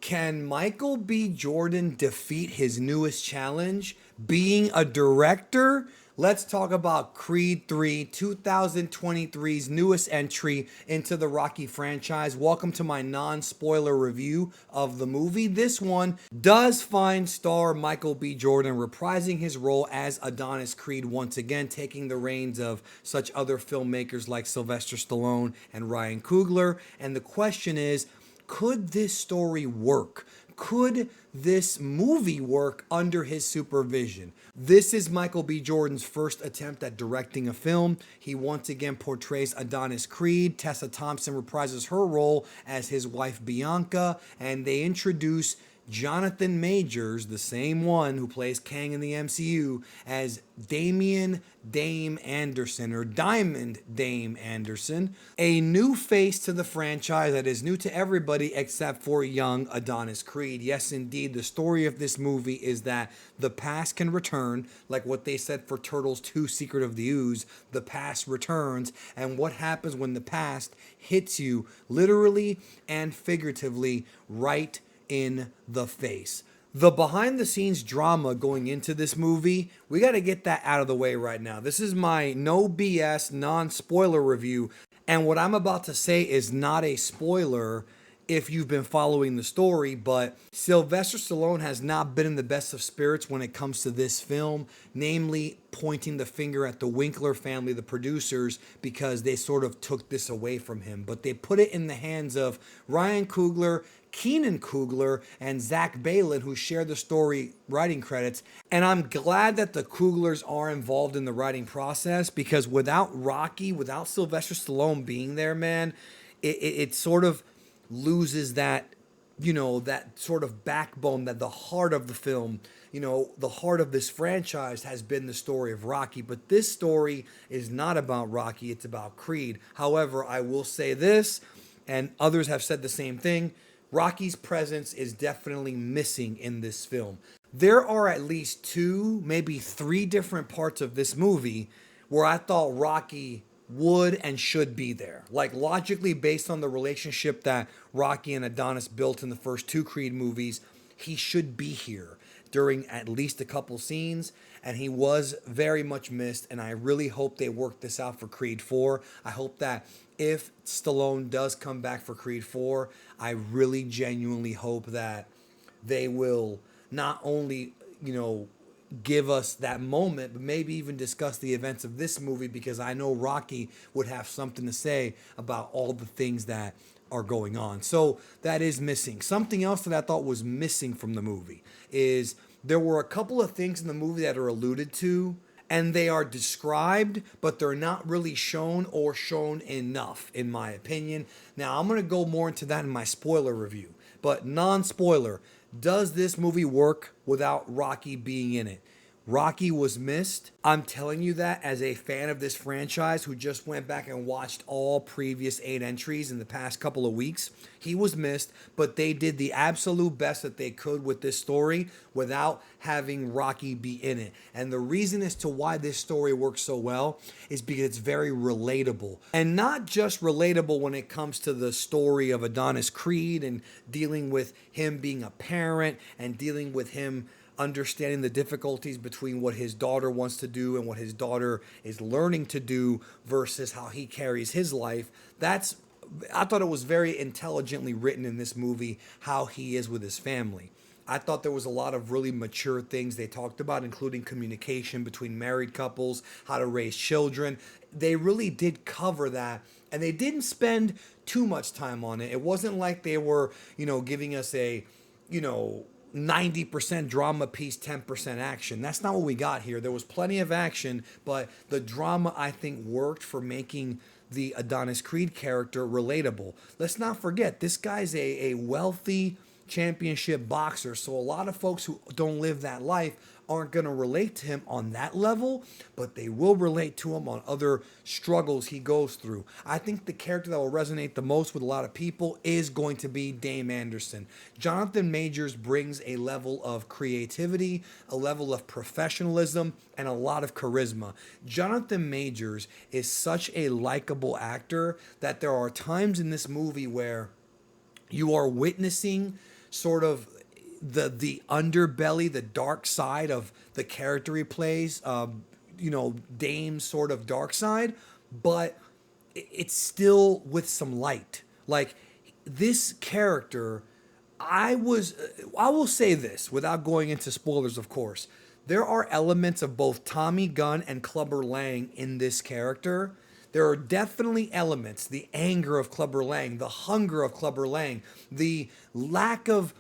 Can Michael B. Jordan defeat his newest challenge, being a director? Let's talk about Creed 3, 2023's newest entry into the Rocky franchise. Welcome to my non-spoiler review of the movie. This one does find star Michael B. Jordan reprising his role as Adonis Creed once again, taking the reins of such other filmmakers like Sylvester Stallone and Ryan Coogler. And the question is, could this story work? Could this movie work under his supervision? This is Michael B. Jordan's first attempt at directing a film. He once again portrays Adonis Creed. Tessa Thompson reprises her role as his wife Bianca, and they introduce Johnathan Majors, the same one who plays Kang in the MCU, as Damian Dame Anderson, or Diamond Dame Anderson, a new face to the franchise that is new to everybody except for young Adonis Creed. Yes, indeed, the story of this movie is that the past can return, like what they said for Turtles 2 Secret of the Ooze, the past returns, and what happens when the past hits you literally and figuratively right in the face. The behind the scenes drama going into this movie, we got to get that out of the way right now. This is my no BS, non spoiler review. And what I'm about to say is not a spoiler if you've been following the story, but Sylvester Stallone has not been in the best of spirits when it comes to this film, namely pointing the finger at the Winkler family, the producers, because they sort of took this away from him. But they put it in the hands of Ryan Coogler, Keenan Coogler, and Zach Balin, who share the story writing credits. And I'm glad that the Cooglers are involved in the writing process, because without Rocky, without Sylvester Stallone being there, man, it sort of loses that, that sort of backbone, that the heart of the film, the heart of this franchise has been the story of Rocky. But this story is not about Rocky, it's about Creed. However, I will say this, and others have said the same thing, Rocky's presence is definitely missing in this film. There are at least two, maybe three different parts of this movie where I thought Rocky would and should be there. Like, logically, based on the relationship that Rocky and Adonis built in the first two Creed movies, he should be here during at least a couple scenes, and he was very much missed. And I really hope they work this out for Creed 4. I hope that if Stallone does come back for Creed 4, I really genuinely hope that they will not only, give us that moment, but maybe even discuss the events of this movie, because I know Rocky would have something to say about all the things that are going on. So that is missing. Something else that I thought was missing from the movie is there were a couple of things in the movie that are alluded to, and they are described, but they're not really shown or shown enough, in my opinion. Now, I'm going to go more into that in my spoiler review, but non-spoiler, does this movie work without Rocky being in it? Rocky was missed. I'm telling you that as a fan of this franchise who just went back and watched all previous 8 entries in the past couple of weeks. He was missed, but they did the absolute best that they could with this story without having Rocky be in it. And the reason as to why this story works so well is because it's very relatable. And not just relatable when it comes to the story of Adonis Creed and dealing with him being a parent and dealing with him understanding the difficulties between what his daughter wants to do and what his daughter is learning to do versus how he carries his life. I thought it was very intelligently written in this movie how he is with his family. I thought there was a lot of really mature things they talked about, including communication between married couples, how to raise children. They really did cover that, and they didn't spend too much time on it. It wasn't like they were, giving us a, 90% drama piece, 10% action. That's not what we got here. There was plenty of action, but the drama, I think, worked for making the Adonis Creed character relatable. Let's not forget, this guy's a wealthy championship boxer, so a lot of folks who don't live that life aren't going to relate to him on that level, but they will relate to him on other struggles he goes through. I think the character that will resonate the most with a lot of people is going to be Dame Anderson. Johnathan Majors brings a level of creativity, a level of professionalism, and a lot of charisma. Johnathan Majors is such a likable actor that there are times in this movie where you are witnessing sort of the underbelly, the dark side of the character he plays, Dame's sort of dark side, but it's still with some light. Like this character, I will say this without going into spoilers, of course. There are elements of both Tommy Gunn and Clubber Lang in this character. There are definitely elements, the anger of Clubber Lang, the hunger of Clubber Lang, the lack of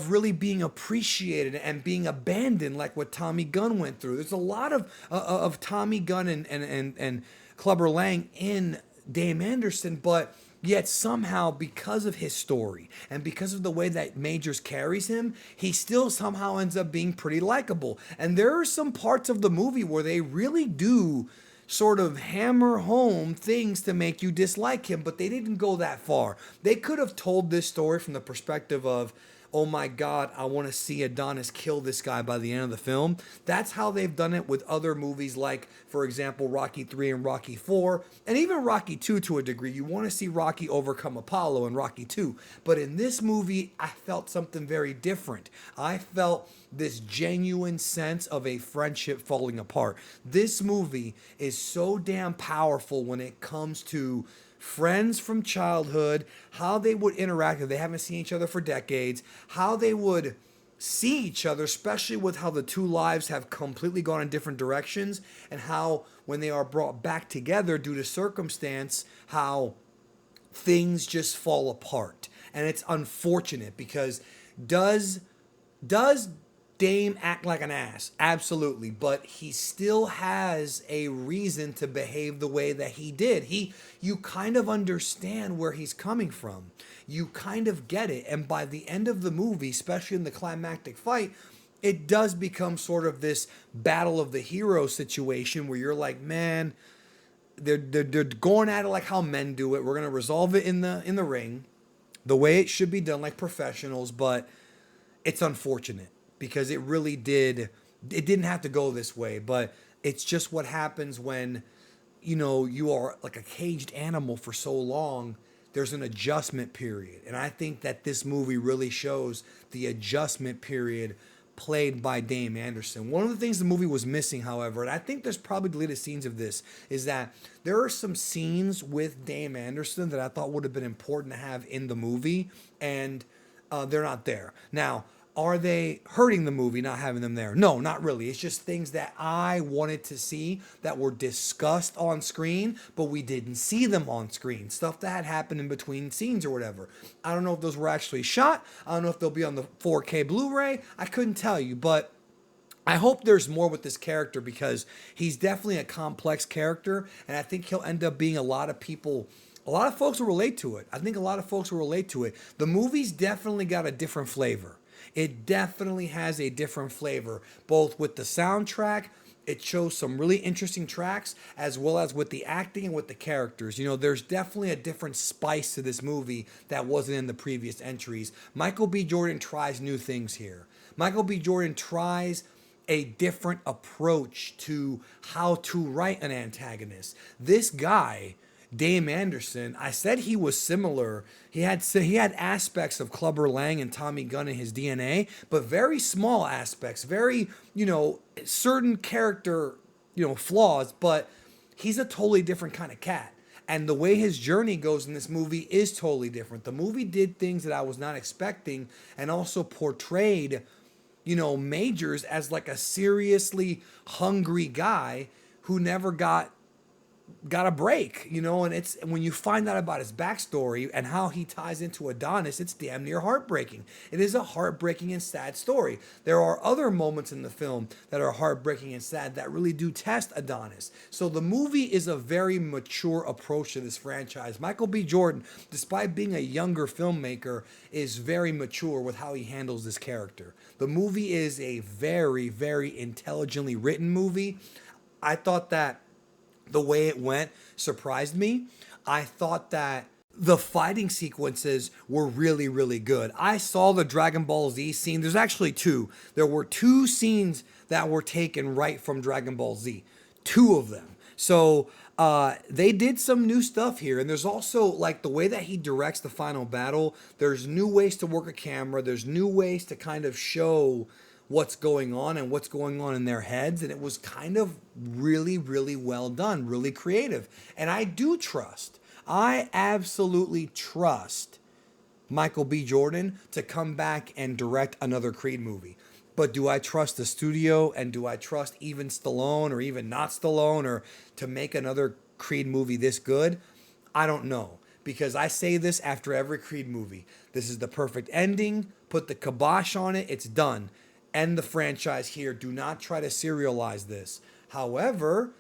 really being appreciated and being abandoned, like what Tommy Gunn went through. There's a lot of Tommy Gunn and Clubber Lang in Dame Anderson, but yet somehow, because of his story and because of the way that Majors carries him, he still somehow ends up being pretty likable. And there are some parts of the movie where they really do sort of hammer home things to make you dislike him, but they didn't go that far. They could have told this story from the perspective of, oh my God, I want to see Adonis kill this guy by the end of the film. That's how they've done it with other movies like, for example, Rocky 3 and Rocky 4, and even Rocky 2 to a degree. You want to see Rocky overcome Apollo in Rocky 2. But in this movie, I felt something very different. I felt this genuine sense of a friendship falling apart. This movie is so damn powerful when it comes to friends from childhood, how they would interact if they haven't seen each other for decades, how they would see each other, especially with how the two lives have completely gone in different directions, and how when they are brought back together due to circumstance, how things just fall apart. And it's unfortunate because does Dame act like an ass? Absolutely, but he still has a reason to behave the way that he did. You kind of understand where he's coming from. You kind of get it, and by the end of the movie, especially in the climactic fight, it does become sort of this battle of the heroes situation where you're like, man, they're going at it like how men do it. We're gonna resolve it in the ring, the way it should be done, like professionals, but it's unfortunate because it didn't have to go this way, but it's just what happens when, you are like a caged animal for so long. There's an adjustment period. And I think that this movie really shows the adjustment period played by Dame Anderson. One of the things the movie was missing, however, and I think there's probably deleted scenes of this, is that there are some scenes with Dame Anderson that I thought would have been important to have in the movie, and they're not there. Now, are they hurting the movie not having them there? No, not really. It's just things that I wanted to see that were discussed on screen, but we didn't see them on screen. Stuff that had happened in between scenes or whatever. I don't know if those were actually shot. I don't know if they'll be on the 4K Blu-ray. I couldn't tell you, but I hope there's more with this character because he's definitely a complex character, and I think he'll end up being a lot of folks will relate to it. I think a lot of folks will relate to it. The movie's definitely got a different flavor. It definitely has a different flavor, both with the soundtrack. It shows some really interesting tracks, as well as with the acting and with the characters. There's definitely a different spice to this movie that wasn't in the previous entries. Michael B. Jordan tries new things here. Michael B. Jordan tries a different approach to how to write an antagonist. This guy, Dame Anderson, I said he was similar. He had aspects of Clubber Lang and Tommy Gunn in his DNA, but very small aspects, very, certain character, flaws, but he's a totally different kind of cat. And the way his journey goes in this movie is totally different. The movie did things that I was not expecting and also portrayed, Majors as like a seriously hungry guy who never got a break, and it's when you find out about his backstory and how he ties into Adonis, it's damn near heartbreaking. It is a heartbreaking and sad story. There are other moments in the film that are heartbreaking and sad that really do test Adonis. So the movie is a very mature approach to this franchise. Michael B. Jordan, despite being a younger filmmaker, is very mature with how he handles this character. The movie is a very, very intelligently written movie. I thought that the way it went surprised me. I thought that the fighting sequences were really, really good. I saw the Dragon Ball Z scene. There's actually two. There were two scenes that were taken right from Dragon Ball Z. Two of them. So They did some new stuff here, and there's also like the way that he directs the final battle. There's new ways to work a camera. There's new ways to kind of show what's going on and what's going on in their heads, and it was kind of really, really well done, really creative. And I absolutely trust Michael B. Jordan to come back and direct another Creed movie. But do I trust the studio, and do I trust even Stallone or even not Stallone or to make another Creed movie this good? I don't know. Because I say this after every Creed movie. This is the perfect ending. Put the kibosh on it. It's done. End the franchise here. Do not try to serialize this. However,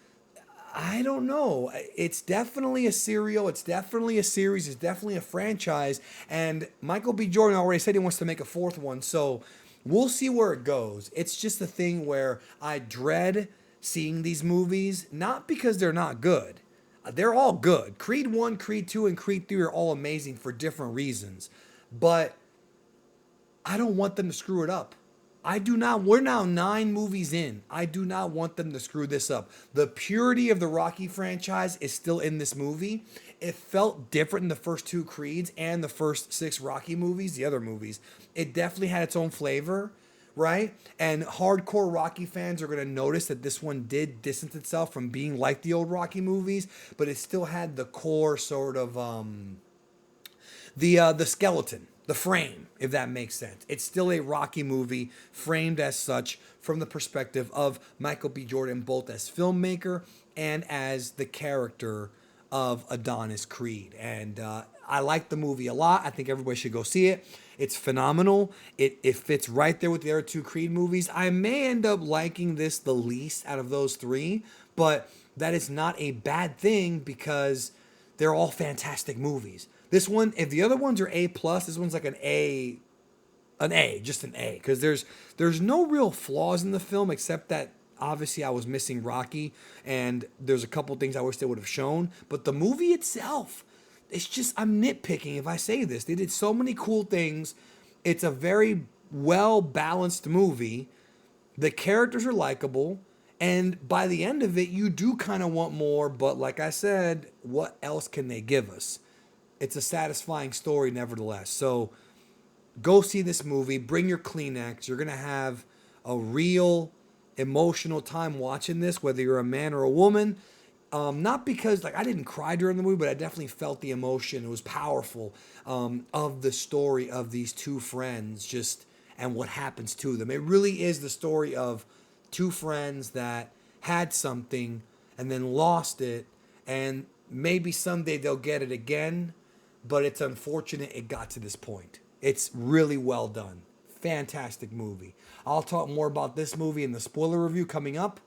I don't know. It's definitely a serial. It's definitely a series. It's definitely a franchise. And Michael B. Jordan already said he wants to make a fourth one. So we'll see where it goes. It's just a thing where I dread seeing these movies, not because they're not good. They're all good. Creed 1, Creed 2, and Creed 3 are all amazing for different reasons. But I don't want them to screw it up. I do not. We're now 9 movies in. I do not want them to screw this up. The purity of the Rocky franchise is still in this movie. It felt different in the first 2 Creeds and the first 6 Rocky movies, the other movies. It definitely had its own flavor, right? And hardcore Rocky fans are going to notice that this one did distance itself from being like the old Rocky movies, but it still had the core sort of the skeleton, the frame, if that makes sense. It's still a Rocky movie framed as such from the perspective of Michael B. Jordan, both as filmmaker and as the character of Adonis Creed. And I like the movie a lot. I think everybody should go see it. It's phenomenal. It fits right there with the other 2 Creed movies. I may end up liking this the least out of those 3, but that is not a bad thing because they're all fantastic movies. This one, if the other ones are A plus, this one's like an A, just an A, because there's no real flaws in the film except that obviously I was missing Rocky, and there's a couple things I wish they would have shown. But the movie itself, it's just, I'm nitpicking if I say this. They did so many cool things. It's a very well balanced movie. The characters are likable. And by the end of it, you do kind of want more. But like I said, what else can they give us? It's a satisfying story nevertheless. So go see this movie. Bring your Kleenex. You're going to have a real emotional time watching this, whether you're a man or a woman. Not because like I didn't cry during the movie, but I definitely felt the emotion. It was powerful of the story of these 2 friends just and what happens to them. It really is the story of 2 friends that had something and then lost it, and maybe someday they'll get it again, but it's unfortunate it got to this point. It's really well done. Fantastic movie. I'll talk more about this movie in the spoiler review coming up.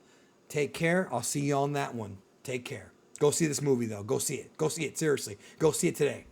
Take care. I'll see you on that one. Take care. Go see this movie, though. Go see it. Go see it. Seriously. Go see it today.